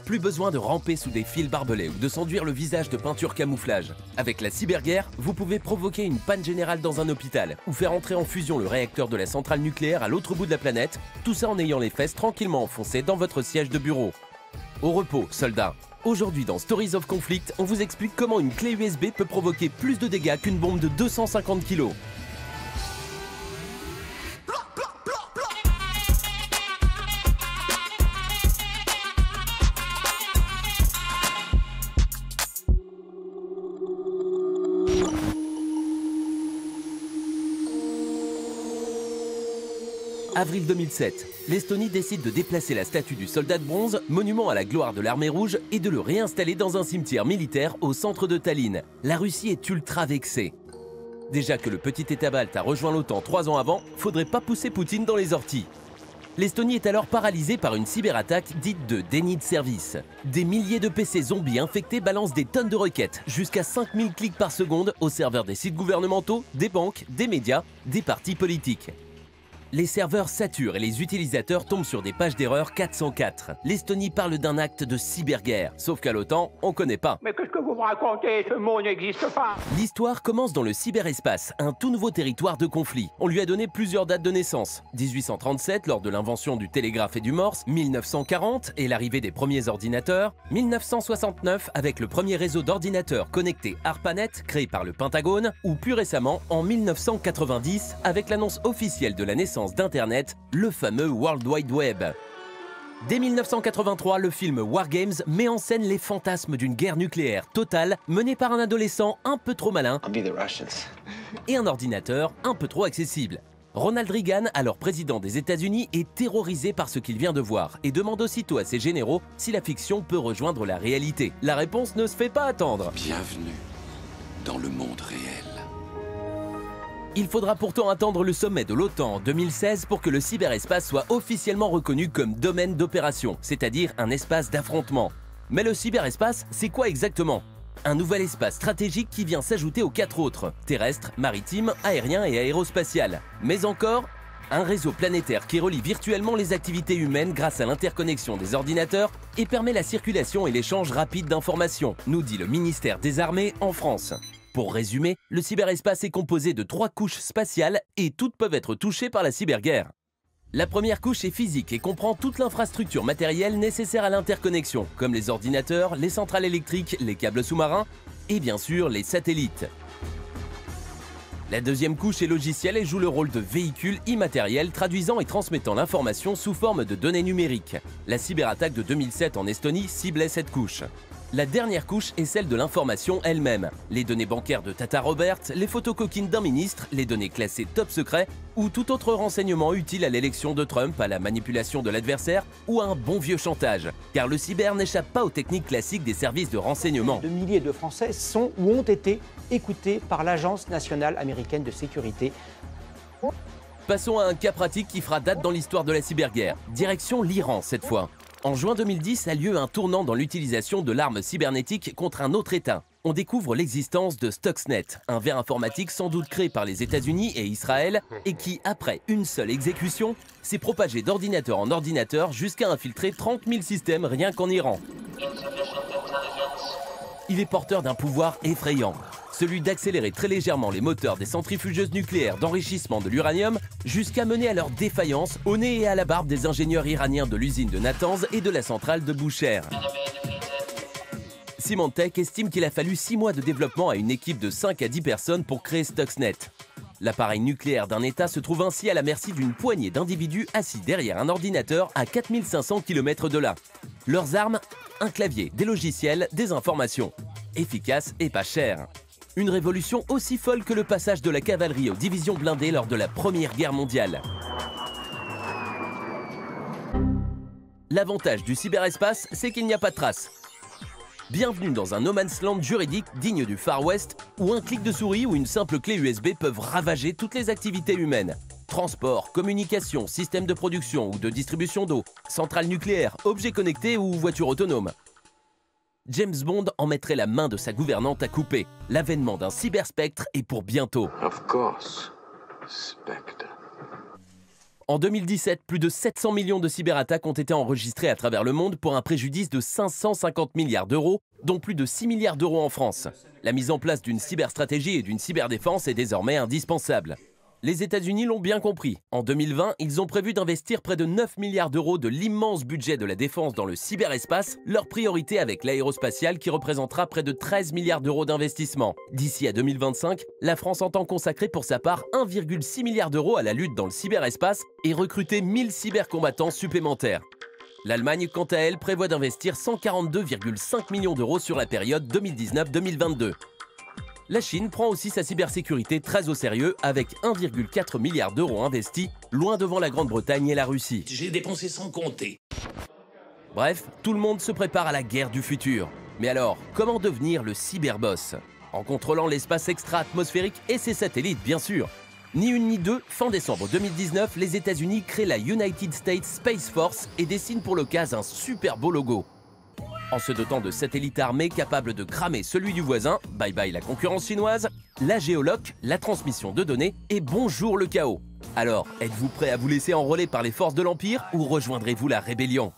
Plus besoin de ramper sous des fils barbelés ou de s'enduire le visage de peinture camouflage. Avec la cyberguerre, vous pouvez provoquer une panne générale dans un hôpital ou faire entrer en fusion le réacteur de la centrale nucléaire à l'autre bout de la planète, tout ça en ayant les fesses tranquillement enfoncées dans votre siège de bureau. Au repos, soldats. Aujourd'hui dans Stories of Conflict, on vous explique comment une clé USB peut provoquer plus de dégâts qu'une bombe de 250 kg. Avril 2007, l'Estonie décide de déplacer la statue du soldat de bronze, monument à la gloire de l'armée rouge, et de le réinstaller dans un cimetière militaire au centre de Tallinn. La Russie est ultra vexée. Déjà que le petit État balte a rejoint l'OTAN 3 ans avant, faudrait pas pousser Poutine dans les orties. L'Estonie est alors paralysée par une cyberattaque dite de déni de service. Des milliers de PC zombies infectés balancent des tonnes de requêtes, jusqu'à 5000 clics par seconde au serveur des sites gouvernementaux, des banques, des médias, des partis politiques. Les serveurs saturent et les utilisateurs tombent sur des pages d'erreur 404. L'Estonie parle d'un acte de cyberguerre, sauf qu'à l'OTAN, on connaît pas. Mais qu'est-ce que vous me racontez? Ce mot n'existe pas. L'histoire commence dans le cyberespace, un tout nouveau territoire de conflit. On lui a donné plusieurs dates de naissance. 1837, lors de l'invention du télégraphe et du morse, 1940 et l'arrivée des premiers ordinateurs, 1969 avec le premier réseau d'ordinateurs connectés ARPANET créé par le Pentagone, ou plus récemment en 1990 avec l'annonce officielle de la naissance d'Internet, le fameux World Wide Web. Dès 1983, le film War Games met en scène les fantasmes d'une guerre nucléaire totale menée par un adolescent un peu trop malin et un ordinateur un peu trop accessible. Ronald Reagan, alors président des États-Unis, est terrorisé par ce qu'il vient de voir et demande aussitôt à ses généraux si la fiction peut rejoindre la réalité. La réponse ne se fait pas attendre. Bienvenue dans le monde réel. Il faudra pourtant attendre le sommet de l'OTAN en 2016 pour que le cyberespace soit officiellement reconnu comme domaine d'opération, c'est-à-dire un espace d'affrontement. Mais le cyberespace, c'est quoi exactement? Un nouvel espace stratégique qui vient s'ajouter aux 4 autres, terrestre, maritime, aérien et aérospatial. Mais encore, un réseau planétaire qui relie virtuellement les activités humaines grâce à l'interconnexion des ordinateurs et permet la circulation et l'échange rapide d'informations, nous dit le ministère des Armées en France. Pour résumer, le cyberespace est composé de 3 couches spatiales et toutes peuvent être touchées par la cyberguerre. La première couche est physique et comprend toute l'infrastructure matérielle nécessaire à l'interconnexion, comme les ordinateurs, les centrales électriques, les câbles sous-marins et bien sûr les satellites. La deuxième couche est logicielle et joue le rôle de véhicule immatériel traduisant et transmettant l'information sous forme de données numériques. La cyberattaque de 2007 en Estonie ciblait cette couche. La dernière couche est celle de l'information elle-même. Les données bancaires de Tata Robert, les photos coquines d'un ministre, les données classées top secret ou tout autre renseignement utile à l'élection de Trump, à la manipulation de l'adversaire ou à un bon vieux chantage. Car le cyber n'échappe pas aux techniques classiques des services de renseignement. De milliers de Français sont ou ont été écoutés par l'Agence nationale américaine de sécurité. Passons à un cas pratique qui fera date dans l'histoire de la cyberguerre. Direction l'Iran cette fois. En juin 2010 a lieu un tournant dans l'utilisation de l'arme cybernétique contre un autre État. On découvre l'existence de Stuxnet, un ver informatique sans doute créé par les États-Unis et Israël et qui, après une seule exécution, s'est propagé d'ordinateur en ordinateur jusqu'à infiltrer 30 000 systèmes rien qu'en Iran. Il est porteur d'un pouvoir effrayant, celui d'accélérer très légèrement les moteurs des centrifugeuses nucléaires d'enrichissement de l'uranium jusqu'à mener à leur défaillance au nez et à la barbe des ingénieurs iraniens de l'usine de Natanz et de la centrale de Bushehr. Symantec estime qu'il a fallu 6 mois de développement à une équipe de 5 à 10 personnes pour créer Stuxnet. L'appareil nucléaire d'un État se trouve ainsi à la merci d'une poignée d'individus assis derrière un ordinateur à 4500 km de là. Leurs armes, un clavier, des logiciels, des informations. Efficace et pas cher. Une révolution aussi folle que le passage de la cavalerie aux divisions blindées lors de la Première Guerre mondiale. L'avantage du cyberespace, c'est qu'il n'y a pas de traces. Bienvenue dans un no man's land juridique digne du Far West, où un clic de souris ou une simple clé USB peuvent ravager toutes les activités humaines. Transport, communication, système de production ou de distribution d'eau, centrale nucléaire, objets connectés ou voitures autonomes. James Bond en mettrait la main de sa gouvernante à couper. L'avènement d'un cyberspectre est pour bientôt. Of course, Spectre. En 2017, plus de 700 millions de cyberattaques ont été enregistrées à travers le monde pour un préjudice de 550 milliards d'euros, dont plus de 6 milliards d'euros en France. La mise en place d'une cyberstratégie et d'une cyberdéfense est désormais indispensable. Les États-Unis l'ont bien compris. En 2020, ils ont prévu d'investir près de 9 milliards d'euros de l'immense budget de la défense dans le cyberespace, leur priorité avec l'aérospatiale qui représentera près de 13 milliards d'euros d'investissement. D'ici à 2025, la France entend consacrer pour sa part 1,6 milliard d'euros à la lutte dans le cyberespace et recruter 1000 cybercombattants supplémentaires. L'Allemagne, quant à elle, prévoit d'investir 142,5 millions d'euros sur la période 2019-2022. La Chine prend aussi sa cybersécurité très au sérieux avec 1,4 milliard d'euros investis, loin devant la Grande-Bretagne et la Russie. J'ai dépensé sans compter. Bref, tout le monde se prépare à la guerre du futur. Mais alors, comment devenir le cyberboss? En contrôlant l'espace extra-atmosphérique et ses satellites, bien sûr. Ni une ni deux, fin décembre 2019, les États-Unis créent la United States Space Force et dessinent pour l'occasion un super beau logo. En se dotant de satellites armés capables de cramer celui du voisin, bye bye la concurrence chinoise, la géoloc, la transmission de données et bonjour le chaos. Alors, êtes-vous prêt à vous laisser enrôler par les forces de l'Empire ou rejoindrez-vous la rébellion ?